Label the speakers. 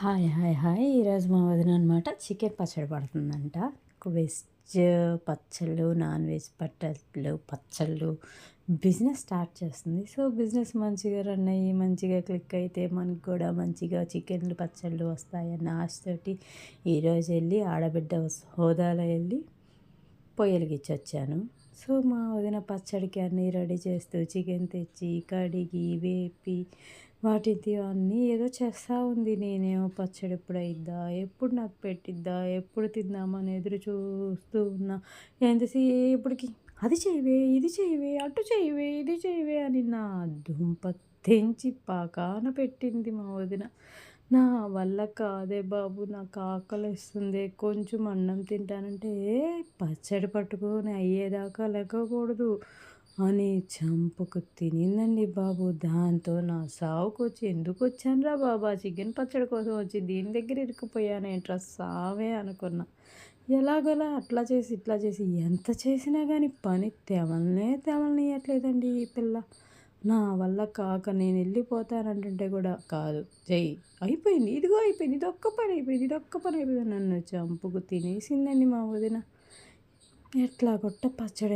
Speaker 1: Hi! Hi! Hi! ఈరోజు మా వదిన అనమాట చికెన్ పచ్చడి పడుతుందంట. వెజ్ పచ్చళ్ళు, నాన్ వెజ్ పచ్చళ్ళు బిజినెస్ స్టార్ట్ చేస్తుంది. సో, బిజినెస్ మంచిగా రన్ అయ్యి, మంచిగా క్లిక్ అయితే మనకు కూడా మంచిగా చికెన్‌లు, పచ్చళ్ళు వస్తాయన్న ఆశతోటి ఈరోజు ఎళ్ళి ఆడబిడ్డ హోదాలో ఎళ్ళి పొయ్యెలిగిచ్చొచ్చాను. సో, మా వదిన పచ్చడికి అన్నీ రెడీ చేస్తూ చికెన్ తెచ్చి, కడిగి, వేపి వాటికి అన్నీ ఏదో చేస్తూ ఉంది. నేనేమో పచ్చడి ఎప్పుడయిద్దా? ఎప్పుడు నాకు పెట్టిద్దా? ఎప్పుడు తిందామని ఎదురు చూస్తూ ఉన్నా. ఎంతసేపటికి అది చెయ్యవే, ఇది చెయ్యవే, అటు చెయ్యవే, ఇది చెయ్యవే అని నా దుంప తెంచి పకాన పెట్టింది మా వదిన. నా వల్ల కాదే బాబు, నాకు ఆకలేస్తుంది. కొంచెం అన్నం తింటానంటే, పచ్చడి పట్టుకొని అయ్యేదాకా లెగకూడదు అని చంపుకు తినిందండి బాబు. దాంతో నా సావుకొచ్చి ఎందుకొచ్చానురా బాబు! ఆ చికెన్ పచ్చడి కోసం వచ్చి దీని దగ్గర ఇరుక్కుపోయానేంట్రా సావే అనుకున్నా. ఎలాగోలా అట్లా చేసి, ఇట్లా చేసి ఎంత చేసినా గానీ పని తెవలనీయట్లేదండి ఈ పిల్ల. నా వల్ల కాక నేనెళ్ళిపోతానంటుంటే కూడా కాదు చెయ్యి. అయిపోయింది. ఇదిగో అయిపోయింది. ఇదొక్క పని అయిపోయింది. ఇదొక్క పని అయిపోయింది. నన్ను చంపుకు తినేసిందండి మా వదిన. ఎట్లాగొట్ట పచ్చడి